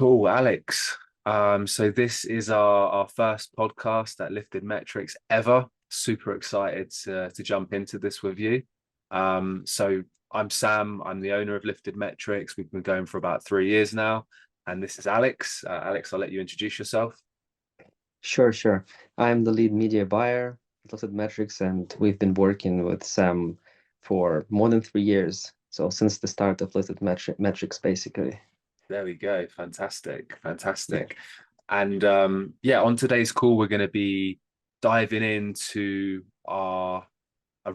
Cool, Alex. So this is our first podcast at Lifted Metrics ever. Super excited to jump into this with you. So I'm Sam. I'm the owner of Lifted Metrics. We've been going for about 3 years now, and this is Alex. Alex, I'll let you introduce yourself. Sure. I'm the lead media buyer at Lifted Metrics, and we've been working with Sam for more than 3 years. So since the start of Metrics, basically. There we go. Fantastic, Yeah. fantastic. And yeah, on today's call, we're going to be diving into a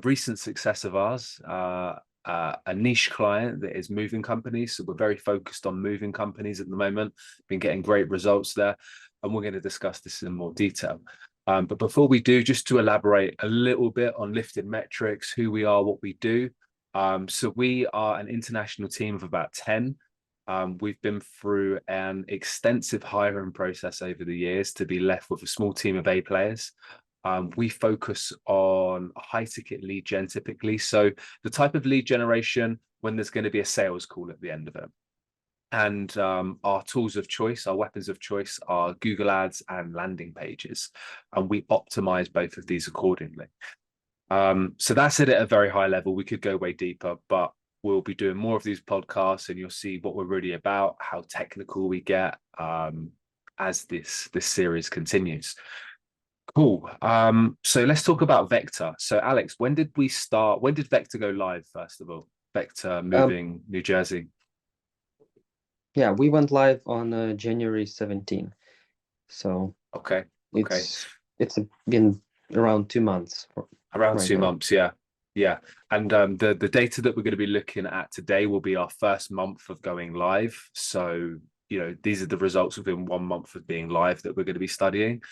recent success of ours, a niche client that is moving companies. So we're very focused on moving companies at the moment, been getting great results there. And we're going to discuss this in more detail. But before we do, just to elaborate a little bit on Lifted Metrics, who we are, what we do. So we are an international team of about 10. We've been through an extensive hiring process over the years to be left with a small team of A players. We focus on high ticket lead gen typically. So the type of lead generation when there's going to be a sales call at the end of it. And our tools of choice, our weapons of choice are Google Ads and landing pages. And we optimize both of these accordingly. So that's it at a very high level. We could go way deeper, but we'll be doing more of these podcasts and you'll see what we're really about, how technical we get as this series continues. Cool. So let's talk about Vector. So Alex, when did we start? When did Vector go live, first of all? Vector Um, moving New Jersey. yeah, we went live on January 17. So Okay. Okay. it's been around 2 months Around right two now. months, yeah. Yeah. And the data that we're going to be looking at today will be our first month of going live. So, these are the results within 1 month of being live that we're going to be studying.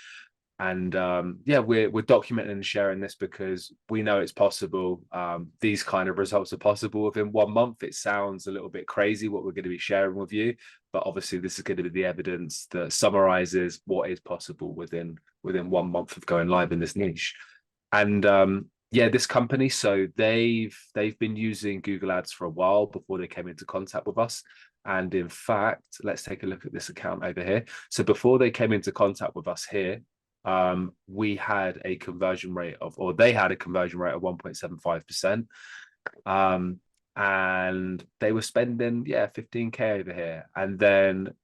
And yeah, we're documenting and sharing this because we know it's possible. These kind of results are possible within 1 month. It sounds a little bit crazy what we're going to be sharing with you, but obviously this is going to be the evidence that summarizes what is possible within 1 month of going live in this niche. And yeah, this company, so they've been using Google Ads for a while before they came into contact with us. And in fact, let's take a look at this account over here. So before they came into contact with us here, we had a conversion rate of, or they had a conversion rate of 1.75%. And they were spending, 15K over here. And then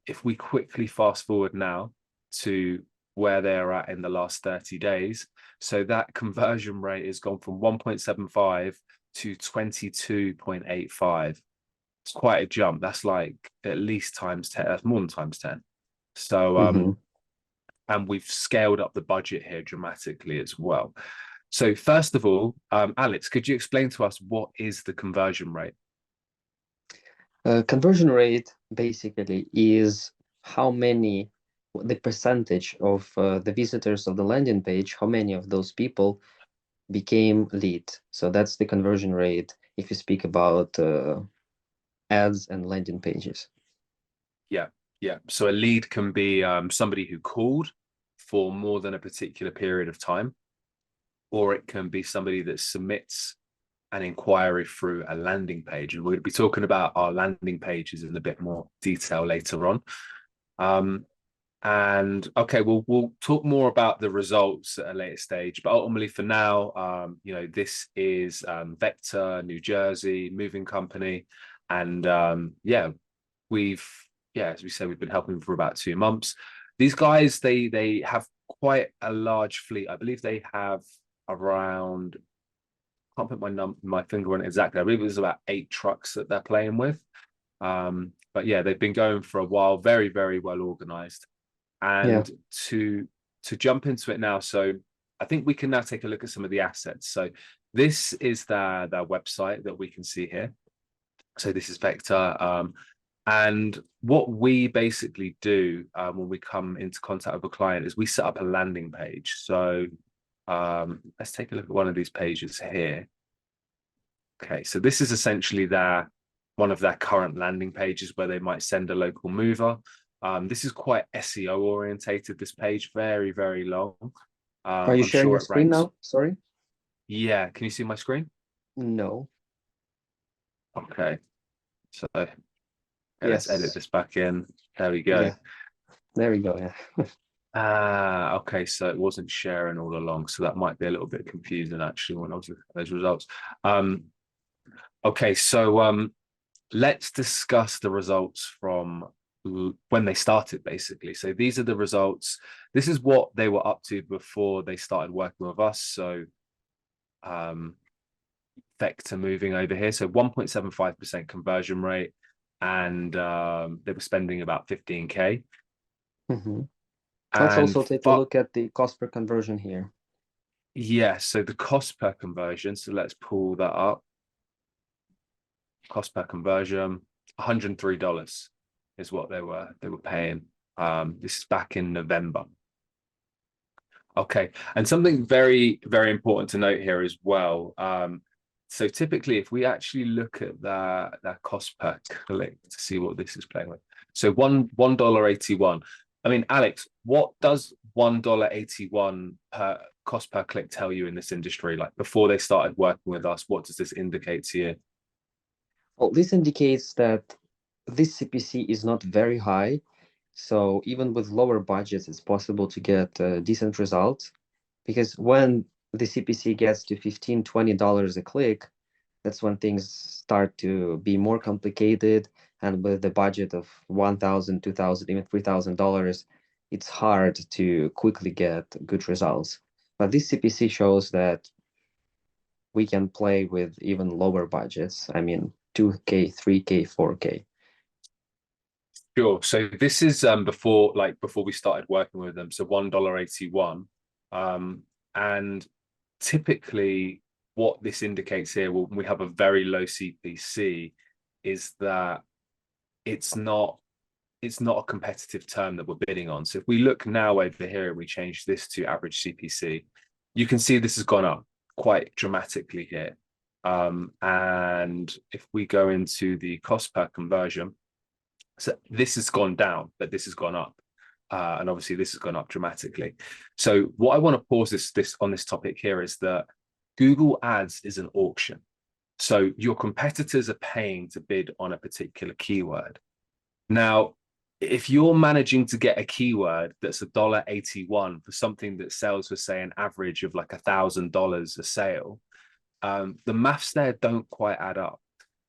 if we quickly fast forward now to where they're at in the last 30 days, so that conversion rate has gone from 1.75 to 22.85. It's quite a jump. That's like at least times 10. That's more than times 10. So Mhm. and we've scaled up the budget here dramatically as well. So first of all, Alex, could you explain to us what is the conversion rate? Conversion rate basically is the percentage of the visitors of the landing page, how many of those people became lead. So that's the conversion rate if you speak about ads and landing pages. Yeah, yeah. So a lead can be somebody who called for more than a particular period of time, or it can be somebody that submits an inquiry through a landing page. And we're going to be talking about our landing pages in a bit more detail later on. And okay, we'll talk more about the results at a later stage, but ultimately for now, this is Vector New Jersey moving company, and yeah, as we said, we've been helping for about 2 months. These guys, they have quite a large fleet. I believe they have around, I can't put my finger on it exactly. I believe it was about 8 trucks that they're playing with. But yeah, they've been going for a while, very, very well organized. Yeah. And to jump into it now, so I think we can now take a look at some of the assets. So this is their website that we can see here. So this is Vector. And what we basically do when we come into contact with a client is we set up a landing page. So let's take a look at one of these pages here. Okay, so this is essentially one of their current landing pages where they might send a local mover. This is quite SEO orientated, this page, very, very long. Are you I'm sharing sure your it screen ranks. now? Sorry. Yeah, can you see my screen? No. Okay, so okay, let's edit Yes. this back in. There we go. Yeah, there we go. Yeah. Ah, okay. So it wasn't sharing all along. So that might be a little bit confusing actually when I was looking at those results. Um, okay, so let's discuss the results from when they started, basically. So these are the results. This is what they were up to before they started working with us. So Vector moving over here. So 1.75% conversion rate, and they were spending about 15K. Hmm. Let's And also take a look at the cost per conversion here. yeah, so the cost per conversion. So let's pull that up. Cost per conversion, $103 is what they were paying. This is back in November. Okay, and something very, very important to note here as well. So typically, if we actually look at that cost per click to see what this is playing with, so $1.81. I mean, Alex, what does $1.81 per cost per click tell you in this industry? Like before they started working with us, what does this indicate to you? Well, this indicates that this CPC is not very high. So even with lower budgets, it's possible to get decent results. Because when the CPC gets to $15-20 a click, that's when things start to be more complicated. And with the budget of 1,000, 2,000, even $3,000, it's hard to quickly get good results. But this CPC shows that we can play with even lower budgets. I mean, 2K, 3K, 4K. Sure. So this is before we started working with them. So $1.81. And typically what this indicates here, when we have a very low CPC, is that it's not a competitive term that we're bidding on. So if we look now over here and we change this to average CPC, you can see this has gone up quite dramatically here. And if we go into the cost per conversion, so this has gone down, but this has gone up. And obviously this has gone up dramatically. So what I want to pause this on this topic here is that Google Ads is an auction. So your competitors are paying to bid on a particular keyword. Now, if you're managing to get a keyword that's $1.81 for something that sells for, say, an average of like $1,000 a sale, the maths there don't quite add up.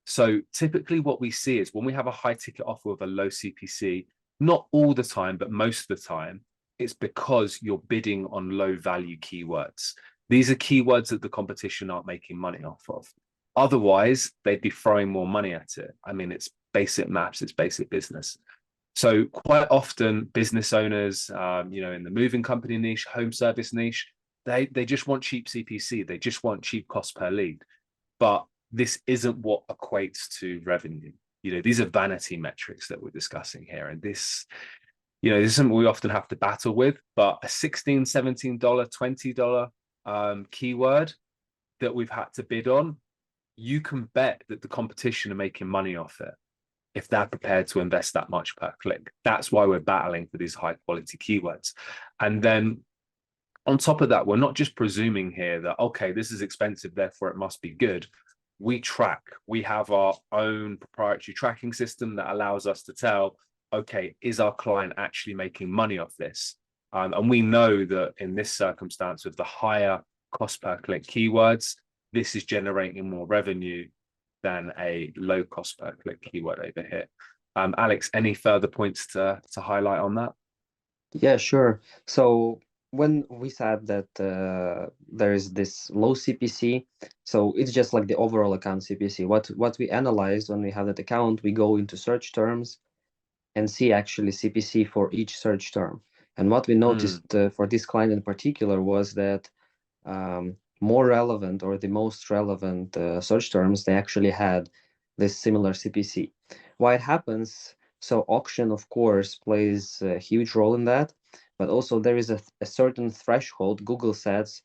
So typically what we see is when we have a high ticket offer with a low CPC, not all the time, but most of the time, it's because you're bidding on low value keywords. These are keywords that the competition aren't making money off of. Otherwise, they'd be throwing more money at it. I mean, it's basic maths, it's basic business. So quite often business owners, in the moving company niche, home service niche, they just want cheap CPC. They just want cheap cost per lead. But this isn't what equates to revenue. These are vanity metrics that we're discussing here. And this is something we often have to battle with. But a $16, $17, $20 keyword that we've had to bid on, you can bet that the competition are making money off it if they're prepared to invest that much per click. That's why we're battling for these high quality keywords. And then on top of that, we're not just presuming here that, okay, this is expensive, therefore it must be good. We have our own proprietary tracking system that allows us to tell, okay, is our client actually making money off this? And we know that in this circumstance, with the higher cost per click keywords, this is generating more revenue than a low cost per click keyword over here. Alex, any further points to highlight on that? Yeah, sure. So when we said that there is this low CPC, so it's just like the overall account CPC. What we analyzed when we have that account, we go into search terms and see actually CPC for each search term. And what we noticed for this client in particular was that more relevant or the most relevant search terms, they actually had this similar CPC. Why it happens? So auction, of course, plays a huge role in that, but also there is a certain threshold Google sets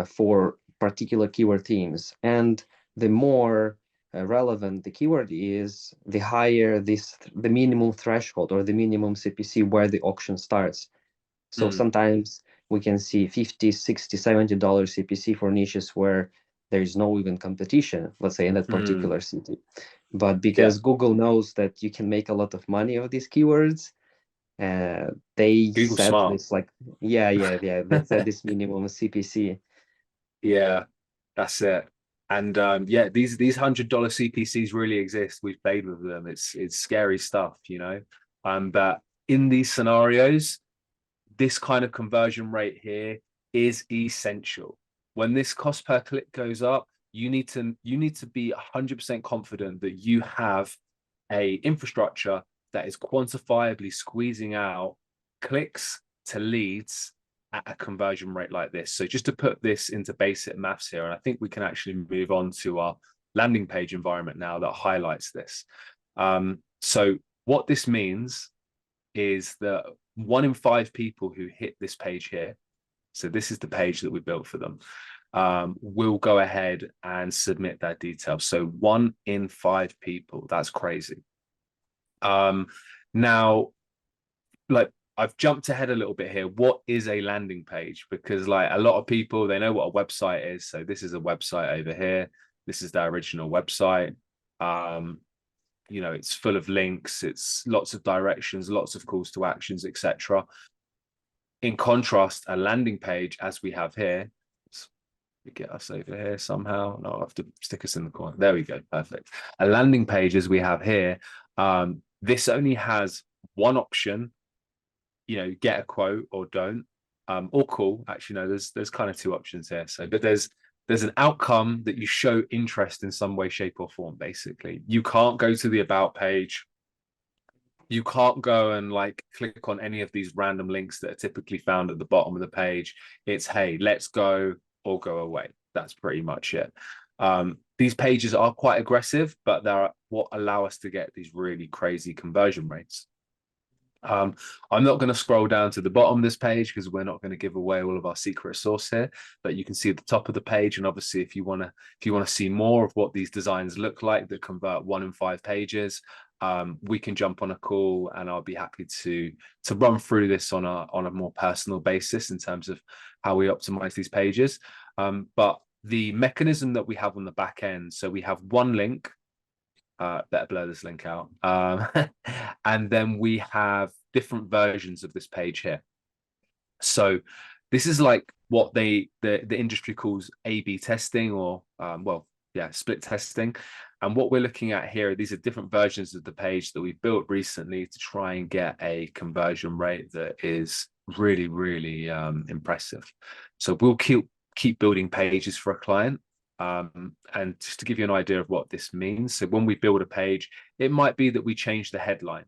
for particular keyword themes. And the more relevant the keyword is, the higher the minimum threshold or the minimum CPC where the auction starts. So sometimes we can see $50, $60, $70 CPC for niches where there is no even competition, let's say in that Mm, particular city. But yeah, because Google knows that you can make a lot of money of these keywords, they Google set Smart. this like, yeah, they set this minimum CPC. Yeah, that's it. And yeah, these $100 CPCs really exist. We've played with them. It's scary stuff, you know. But in these scenarios, this kind of conversion rate here is essential. When this cost per click goes up, you need to be 100% confident that you have a infrastructure that is quantifiably squeezing out clicks to leads at a conversion rate like this. So just to put this into basic maths here, and I think we can actually move on to our landing page environment now that highlights this. So what this means is that 1 in 5 people who hit this page here, so this is the page that we built for them, will go ahead and submit their details. So 1 in 5 people, that's crazy. Now, like, I've jumped ahead a little bit here. What is a landing page? Because like a lot of people, they know what a website is. So this is a website over here. This is their original website. You know, it's full of links, it's lots of directions, lots of calls to actions, etc. In contrast, a landing page, as we have here, get us over here somehow. No, I'll have to stick us in the corner. There we go. Perfect. A landing page, as we have here, this only has one option, you know, get a quote or don't, or call. Actually, no, there's kind of 2 options here. So, but there's an outcome that you show interest in some way, shape, or form. Basically, you can't go to the about page. You can't go and like click on any of these random links that are typically found at the bottom of the page. It's, hey, let's go or go away. That's pretty much it. These pages are quite aggressive, but they're what allow us to get these really crazy conversion rates. I'm not going to scroll down to the bottom of this page because we're not going to give away all of our secret sauce here, but you can see at the top of the page. And obviously, if you want to see more of what these designs look like that convert 1 in 5 pages, we can jump on a call and I'll be happy to run through this on a more personal basis in terms of how we optimize these pages. But the mechanism that we have on the back end, so we have one link. Better blur this link out. And then we have different versions of this page here. So this is like what the industry calls A/B testing, or split testing. And what we're looking at here, these are different versions of the page that we've built recently to try and get a conversion rate that is really, really impressive. So we'll keep building pages for a client. And just to give you an idea of what this means, so when we build a page, it might be that we change the headline.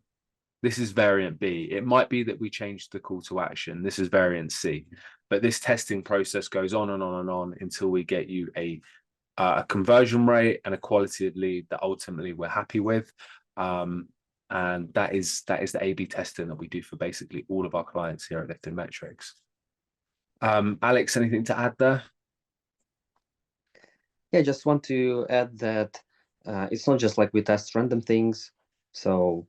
This is variant B. It might be that we change the call to action. This is variant C. But this testing process goes on and on and on until we get you a conversion rate and a quality of lead that ultimately we're happy with. And that is the A/B testing that we do for basically all of our clients here at Lifted Metrics. Alex, anything to add there? Yeah, just want to add that it's not just like we test random things. So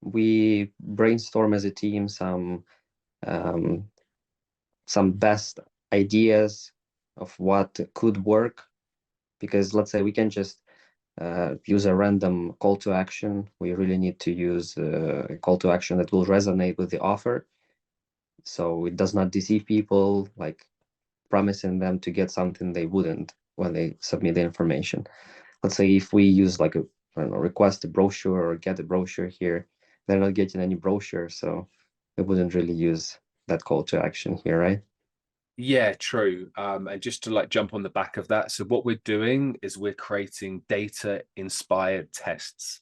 we brainstorm as a team um, some best ideas of what could work. Because let's say we can just use a random call to action. We really need to use a call to action that will resonate with the offer. So it does not deceive people, like promising them to get something they wouldn't when they submit the information. Let's say if we use like I don't know, request a brochure or get a brochure here, they're not getting any brochure, so we wouldn't really use that call to action here, right? Yeah, true. And just to like jump on the back of that, so what we're doing is we're creating data inspired tests.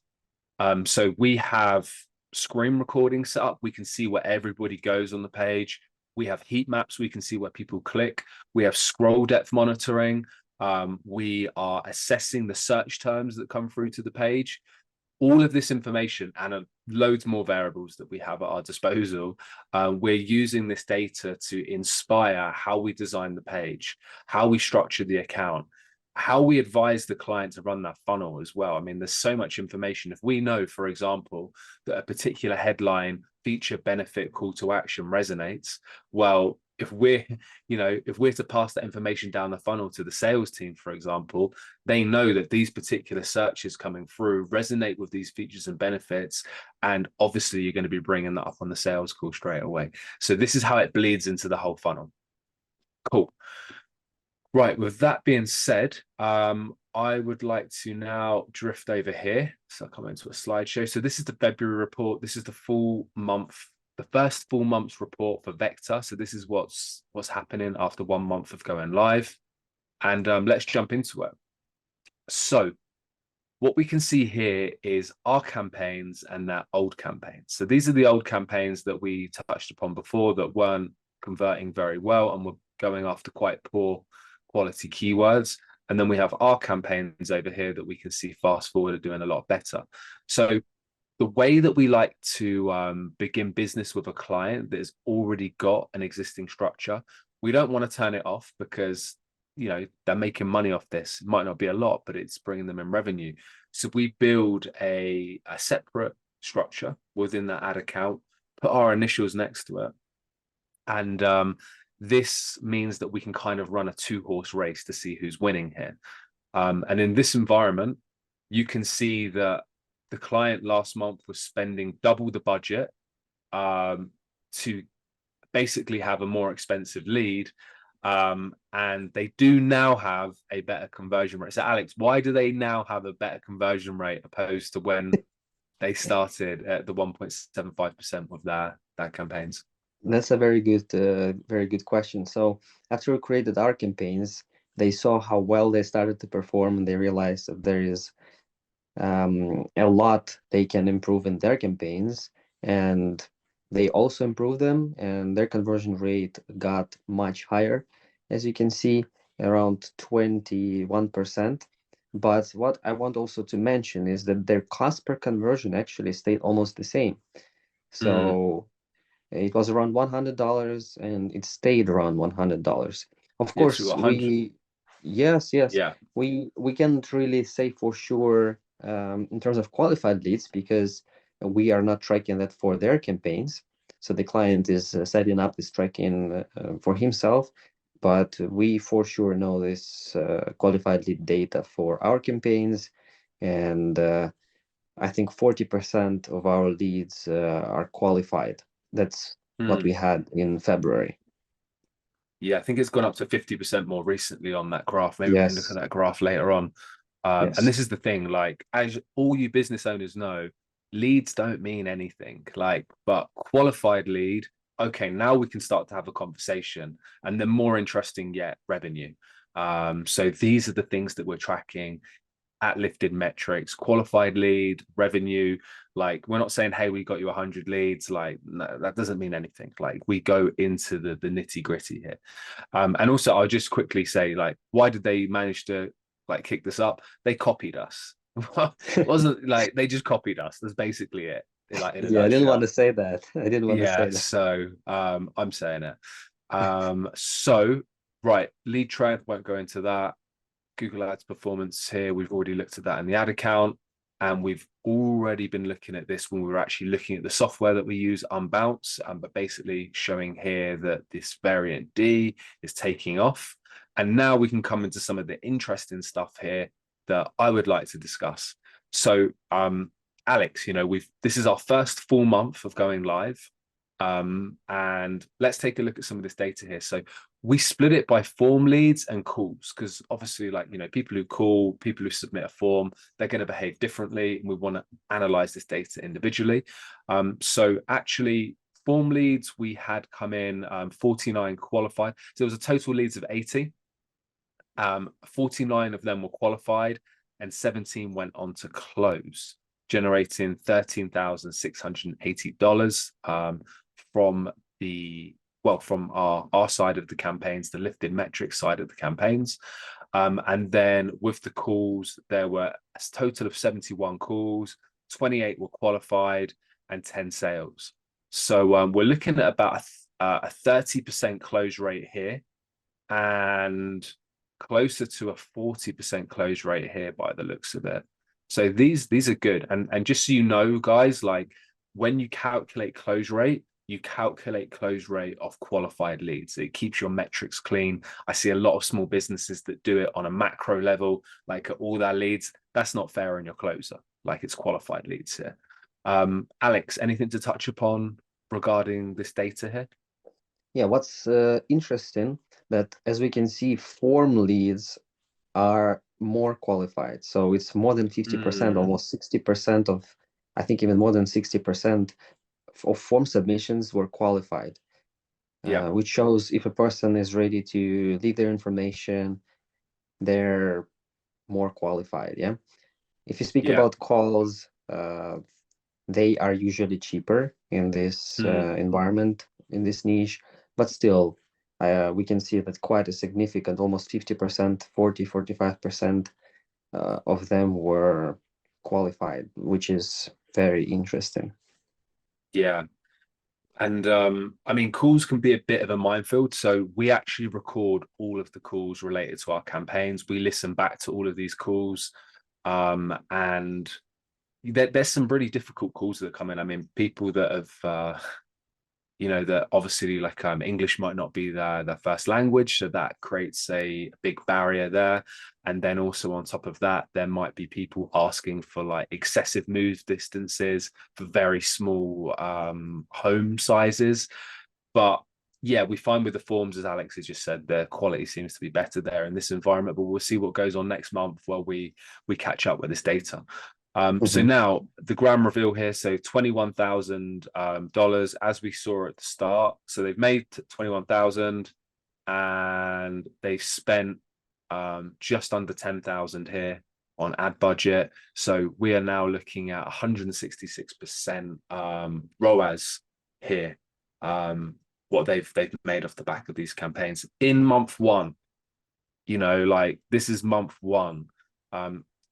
So we have screen recording set up. We can see where everybody goes on the page. We have heat maps. We can see where people click. We have scroll depth monitoring. We are assessing the search terms that come through to the page. All of this information and loads more variables that we have at our disposal, we're using this data to inspire how we design the page, how we structure the account, how we advise the client to run that funnel as well. I mean, there's so much information. If we know, for example, that a particular headline, feature, benefit, call to action resonates, well, if we're, if we're to pass that information down the funnel to the sales team, for example, they know that these particular searches coming through resonate with these features and benefits. And obviously you're going to be bringing that up on the sales call straight away. So this is how it bleeds into the whole funnel. Cool. Right. With that being said, I would like to now drift over here. So I'll come into a slideshow. So this is the February report. This is the full month, the first full month's report for Vector. So this is what's happening after 1 month of going live. And let's jump into it. So what we can see here is our campaigns and their old campaigns. So these are the old campaigns that we touched upon before that weren't converting very well and were going after quite poor quality keywords. And then we have our campaigns over here that we can see fast forward are doing a lot better. So the way that we like to begin business with a client that has already got an existing structure, we don't want to turn it off because, they're making money off this. It might not be a lot, but it's bringing them in revenue. So we build a separate structure within that ad account, put our initials next to it. And this means that we can kind of run a 2-horse race to see who's winning here. And in this environment, you can see that the client last month was spending double the budget to basically have a more expensive lead. And they do now have a better conversion rate. So Alex, why do they now have a better conversion rate opposed to when they started at the 1.75% with their campaigns? That's a very good question. So after we created our campaigns, they saw how well they started to perform, and they realized that there is a lot they can improve in their campaigns, and they also improved them, and their conversion rate got much higher, as you can see, around 21%. But what I want also to mention is that their cost per conversion actually stayed almost the same. So it was around $100 and it stayed around $100. Of course, yes, Yeah. we can't really say for sure in terms of qualified leads, because we are not tracking that for their campaigns. So the client is setting up this tracking for himself, but we for sure know this qualified lead data for our campaigns. And I think 40% of our leads are qualified. That's what we had in February. Yeah, I think it's gone up to 50% more recently on that graph. Maybe we can look at that graph later on. And this is the thing, like, as all you business owners know, leads don't mean anything. But qualified lead, okay, now we can start to have a conversation, and then more interesting yet, revenue. So these are the things that we're tracking at Lifted Metrics: qualified lead, revenue. Like, we're not saying, hey, we got you 100 leads. Like, no, that doesn't mean anything. Like, we go into the nitty gritty here. And also, I'll just quickly say, like, why did they manage to kick this up? They copied us. It wasn't like they just copied us. That's basically it. I didn't want to say that. I didn't want to say that. So I'm saying it. So right, lead track, won't go into that. Google Ads performance here, we've already looked at that in the ad account, and we've already been looking at this when we were actually looking at the software that we use, Unbounce, but basically showing here that this variant D is taking off. And now we can come into some of the interesting stuff here that I would like to discuss. So Alex, this is our first full month of going live. And let's take a look at some of this data here. So we split it by form leads and calls, because obviously, people who call, people who submit a form, they're going to behave differently, and we want to analyze this data individually. So actually, form leads, we had come in 49 qualified. So it was a total leads of 80. 49 of them were qualified, and 17 went on to close, generating $13,680 from our side of the campaigns, the Lifted Metrics side of the campaigns. And then with the calls, there were a total of 71 calls, 28 were qualified, and 10 sales. So we're looking at about a 30% close rate here, and closer to a 40% close rate here by the looks of it. So these are good. And just so you know, guys, like, when you calculate close rate, you calculate close rate of qualified leads. It keeps your metrics clean. I see a lot of small businesses that do it on a macro level, like all their leads. That's not fair on your closer. Like it's qualified leads here. Alex, anything to touch upon regarding this data here? Yeah, what's interesting that as we can see, form leads are more qualified. So it's more than 50%, Mm, almost 60% of, I think even more than 60% of form submissions were qualified, yeah, which shows if a person is ready to leave their information, they're more qualified. Yeah. If you speak yeah. about calls, they are usually cheaper in this Mm, environment, in this niche, but still, we can see that quite a significant, almost 50%, 45% of them were qualified, which is very interesting. yeah. And I mean, calls can be a bit of a minefield. So we actually record all of the calls related to our campaigns. We listen back to all of these calls. And there's some really difficult calls that come in. I mean, people that have that obviously like English might not be their first language, so that creates a big barrier there. And then also on top of that, there might be people asking for like excessive move distances for very small home sizes. But yeah, we find with the forms, as Alex has just said, the quality seems to be better there in this environment. But we'll see what goes on next month while we catch up with this data. So Mhm. now the grand reveal here. So $21,000 as we saw at the start. So they've made 21,000 and they've spent just under 10,000 here on ad budget. So we are now looking at 166% ROAS here. What they've made off the back of these campaigns in month one. Like this is month one.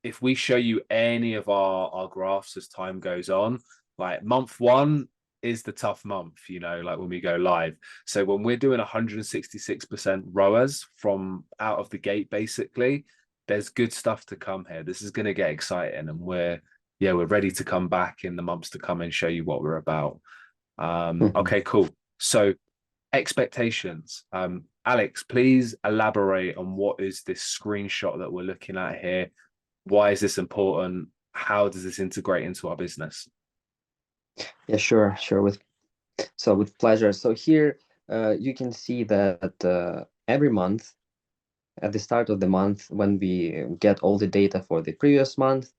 If we show you any of our graphs as time goes on, like month one is the tough month, like when we go live. So when we're doing 166% ROAS from out of the gate, basically, there's good stuff to come here. This is going to get exciting, and we're ready to come back in the months to come and show you what we're about. Mhm. Okay, cool. So expectations. Alex, please elaborate on what is this screenshot that we're looking at here. Why is this important? How does this integrate into our business? Yeah, sure, sure. With pleasure. So here, you can see that every month, at the start of the month, when we get all the data for the previous month,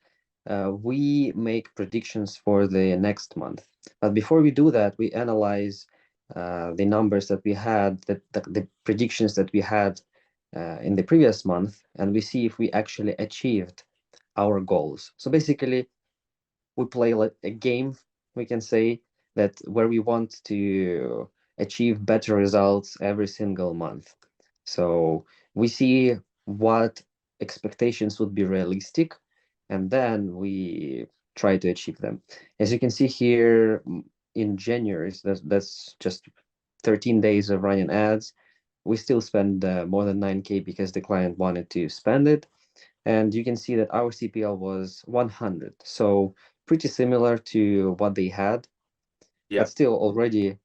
we make predictions for the next month. But before we do that, we analyze the numbers that we had, the predictions that we had in the previous month, and we see if we actually achieved our goals. So basically, we play like a game, we can say, that where we want to achieve better results every single month. So we see what expectations would be realistic, and then we try to achieve them. As you can see here, in January, so that's just 13 days of running ads. We still spend more than 9K because the client wanted to spend it. And you can see that our CPL was 100. So pretty similar to what they had, Yeah, but still already.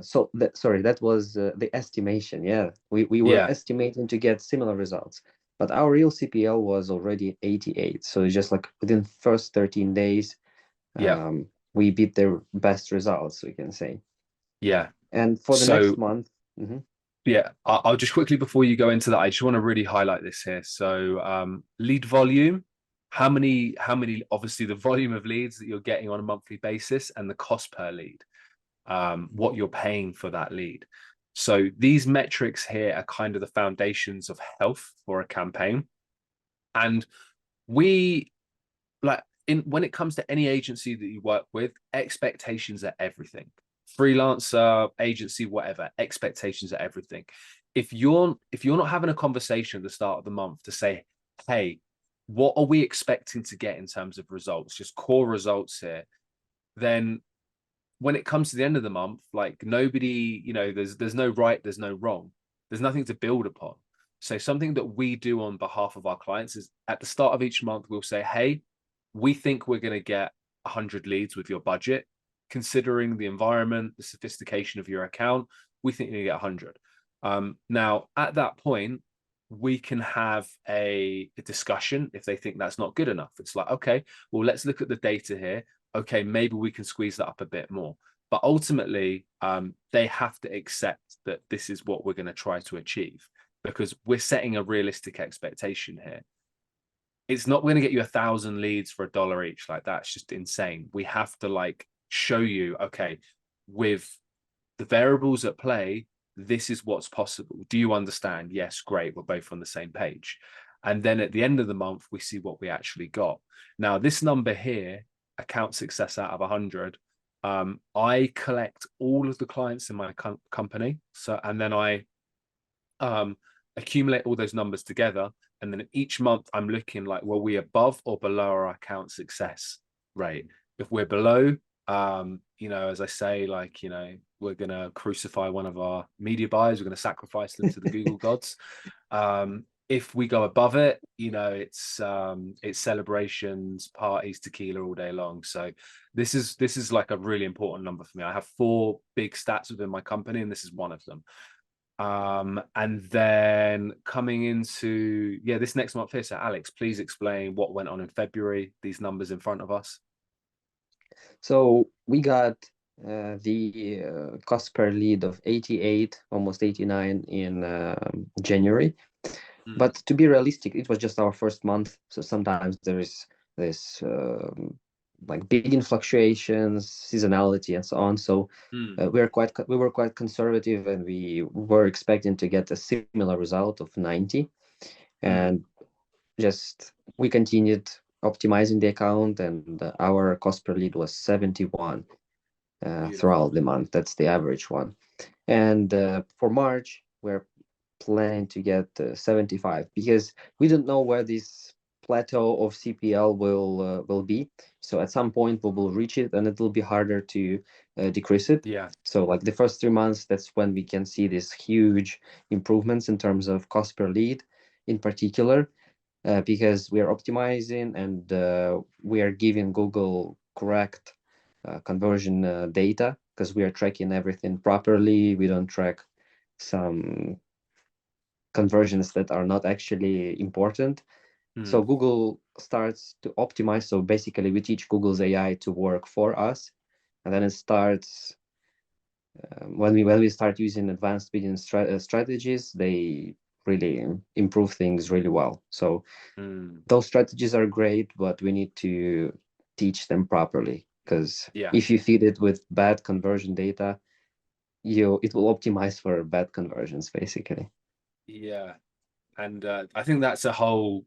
Sorry, that was the estimation. Yeah, we were yeah, estimating to get similar results, but our real CPL was already 88. So it's just like within first 13 days, yeah, we beat their best results, we can say. yeah. And for the next So month, mhm. yeah, I'll just quickly before you go into that, I just want to really highlight this here. So lead volume, how many obviously the volume of leads that you're getting on a monthly basis and the cost per lead. What you're paying for that lead. So these metrics here are kind of the foundations of health for a campaign. And we like in when it comes to any agency that you work with, expectations are everything. Freelancer, agency, whatever, expectations are everything. If you're not having a conversation at the start of the month to say, hey, what are we expecting to get in terms of results, just core results here, then when it comes to the end of the month, like nobody, there's no right, there's no wrong, there's nothing to build upon. So something that we do on behalf of our clients is at the start of each month, we'll say, hey, we think we're going to get 100 leads with your budget. considering the environment, the sophistication of your account, we think you get 100. Now, at that point, we can have a discussion if they think that's not good enough. It's like, okay, well, let's look at the data here. Okay, maybe we can squeeze that up a bit more. But ultimately, they have to accept that this is what we're going to try to achieve, because we're setting a realistic expectation here. It's not going to get you 1,000 leads for $1 each. Like, that's just insane. We have to like show you, okay, with the variables at play, this is what's possible. Do you understand? Yes, great. We're both on the same page. And then at the end of the month, we see what we actually got. Now, this number here, account success out of 100, I collect all of the clients in my company. So, and then I accumulate all those numbers together. And then each month I'm looking like, were we above or below our account success rate? If we're below, as I say, like, we're going to crucify one of our media buyers. We're going to sacrifice them to the Google gods. If we go above it, it's celebrations, parties, tequila all day long. So this is like a really important number for me. I have 4 big stats within my company, and this is one of them. And then coming into this next month here. So Alex, please explain what went on in February, these numbers in front of us. So we got the cost per lead of 88, almost 89 in January. But to be realistic, it was just our first month. So sometimes there is this like big fluctuations, seasonality, and so on. So we were quite conservative, and we were expecting to get a similar result of 90. And just we continued optimizing the account, and our cost per lead was 71 throughout the month. That's the average one. And for March, we're planning to get 75, because we don't know where this plateau of CPL will be. So at some point we will reach it, and it will be harder to decrease it. Yeah. So like the first 3 months, that's when we can see these huge improvements in terms of cost per lead, in particular, because we are optimizing, and we are giving Google correct conversion data, because we are tracking everything properly. We don't track some conversions that are not actually important. So Google starts to optimize. So basically we teach Google's AI to work for us, and then it starts when we start using advanced bidding strategies, they really improve things really well. So those strategies are great, but we need to teach them properly, because if you feed it with bad conversion data, it will optimize for bad conversions, basically. Yeah. And I think that's a whole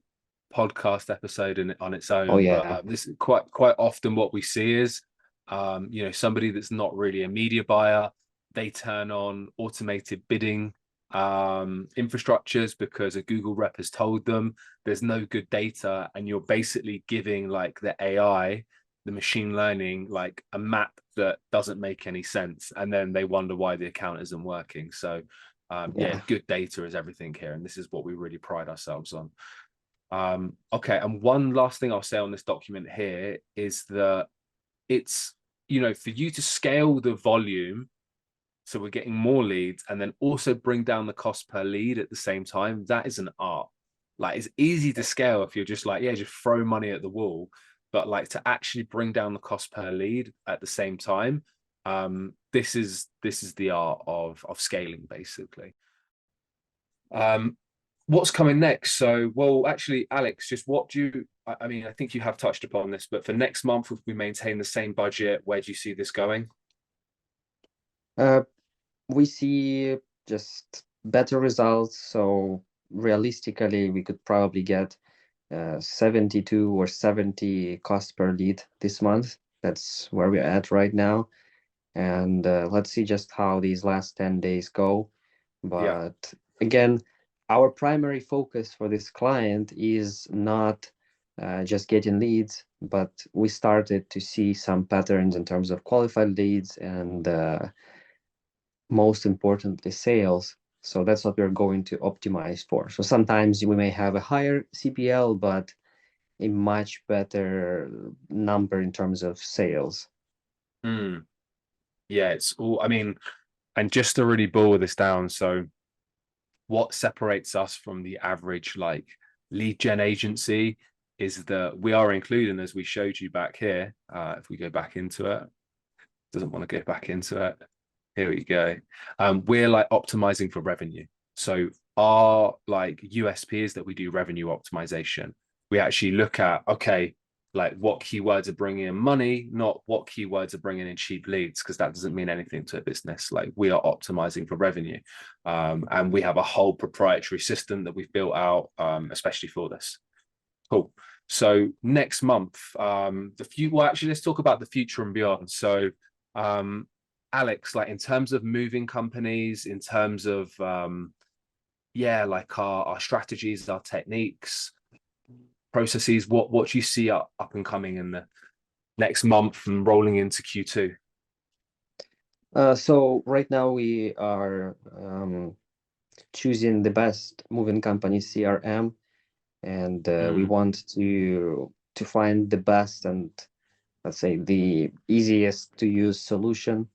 podcast episode on its own. Oh yeah. But this is quite often what we see is somebody that's not really a media buyer, they turn on automated bidding infrastructures because a Google rep has told them there's no good data, and you're basically giving like the AI, the machine learning, like a map that doesn't make any sense, and then they wonder why the account isn't working. So good data is everything here, and this is what we really pride ourselves on. Okay, and one last thing I'll say on this document here is that it's, for you to scale the volume, so we're getting more leads, and then also bring down the cost per lead at the same time, that is an art. Like, it's easy to scale if you're just like, just throw money at the wall, but like to actually bring down the cost per lead at the same time, this is the art of scaling, basically. What's coming next? So, well, actually, Alex, just what do you, I mean, I think you have touched upon this, but for next month, if we maintain the same budget, where do you see this going? We see just better results. So realistically, we could probably get 72 or 70 cost per lead this month. That's where we're at right now. And let's see just how these last 10 days go. But again, our primary focus for this client is not just getting leads, but we started to see some patterns in terms of qualified leads and most importantly, sales. So that's what we're going to optimize for. So sometimes we may have a higher CPL, but a much better number in terms of sales. Mm. Yeah, it's all, I mean, and just to really boil this down, so what separates us from the average like lead gen agency is that we are including, as we showed you back here, if we go back into it, doesn't want to go back into it. Here we go. We're like optimizing for revenue. So our like USP is that we do revenue optimization. We actually look at, okay, like what keywords are bringing in money, not what keywords are bringing in cheap leads, because that doesn't mean anything to a business. Like we are optimizing for revenue. And we have a whole proprietary system that we've built out, especially for this. Cool. So next month, well, actually, let's talk about the future and beyond. So, Alex, like in terms of moving companies, in terms of yeah, like our strategies, our techniques, processes, what do you see up and coming in the next month and rolling into Q2? So right now we are choosing the best moving company CRM, and we want to find the best and, let's say, the easiest to use solution,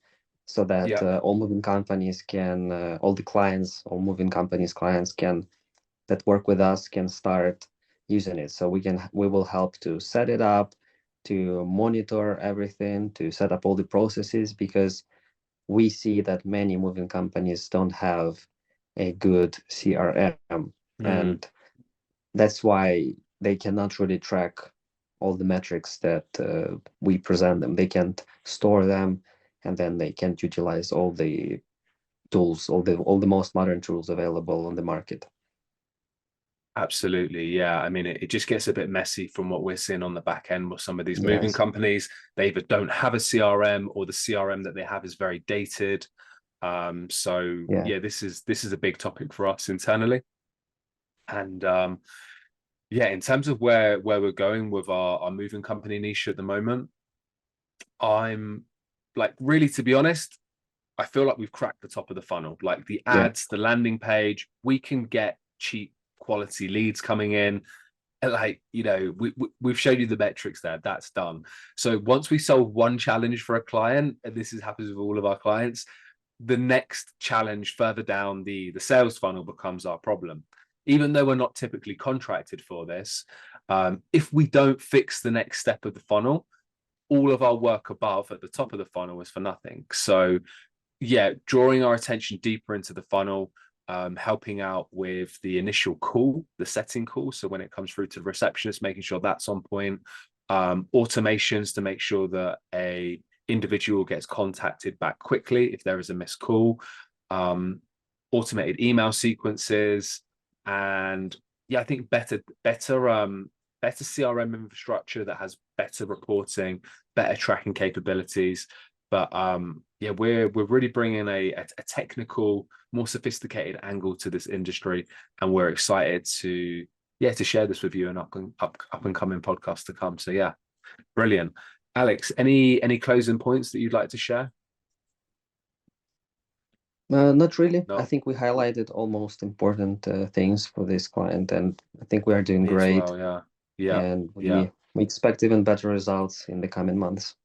so that Yeah, all moving companies can, all the clients, all moving companies clients can, that work with us, can start using it. So we will help to set it up, to monitor everything, to set up all the processes, because we see that many moving companies don't have a good CRM, mm, and that's why they cannot really track all the metrics that we present them. They can't store them, and then they can't utilize all the tools, all the most modern tools available on the market. absolutely. Yeah, I mean, it just gets a bit messy from what we're seeing on the back end with some of these moving Yes. companies. They either don't have a CRM or the CRM that they have is very dated. So Yeah. yeah, this is a big topic for us internally. And yeah, in terms of where we're going with our moving company niche at the moment, I'm like, really, to be honest, I feel like we've cracked the top of the funnel. Like the Yeah. ads, the landing page, we can get cheap quality leads coming in. Like, you know, we've showed you the metrics there. That's done. So once we solve one challenge for a client, and this happens with all of our clients, the next challenge further down the sales funnel becomes our problem. Even though we're not typically contracted for this, if we don't fix the next step of the funnel, all of our work above at the top of the funnel is for nothing. So yeah, drawing our attention deeper into the funnel, helping out with the initial call, the setting call. So when it comes through to the receptionist, making sure that's on point, automations to make sure that a individual gets contacted back quickly if there is a missed call, um, automated email sequences, and yeah, I think better CRM infrastructure that has better reporting, better tracking capabilities. But yeah, we're really bringing a technical, more sophisticated angle to this industry, and we're excited to to share this with you and up and coming podcasts to come. So yeah, brilliant. Alex, any closing points that you'd like to share? Not really. I No, think we highlighted all most important things for this client, and I think we are doing me as great, well. Yeah, yeah, and yeah. we expect even better results in the coming months.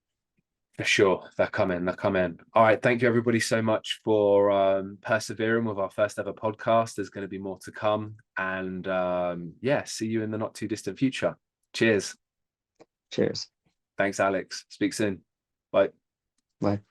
For sure, they're coming. They're coming. All right, thank you everybody so much for persevering with our first ever podcast. There's going to be more to come, and yeah, see you in the not too distant future. Cheers. Cheers. Thanks, Alex. Speak soon. Bye. Bye.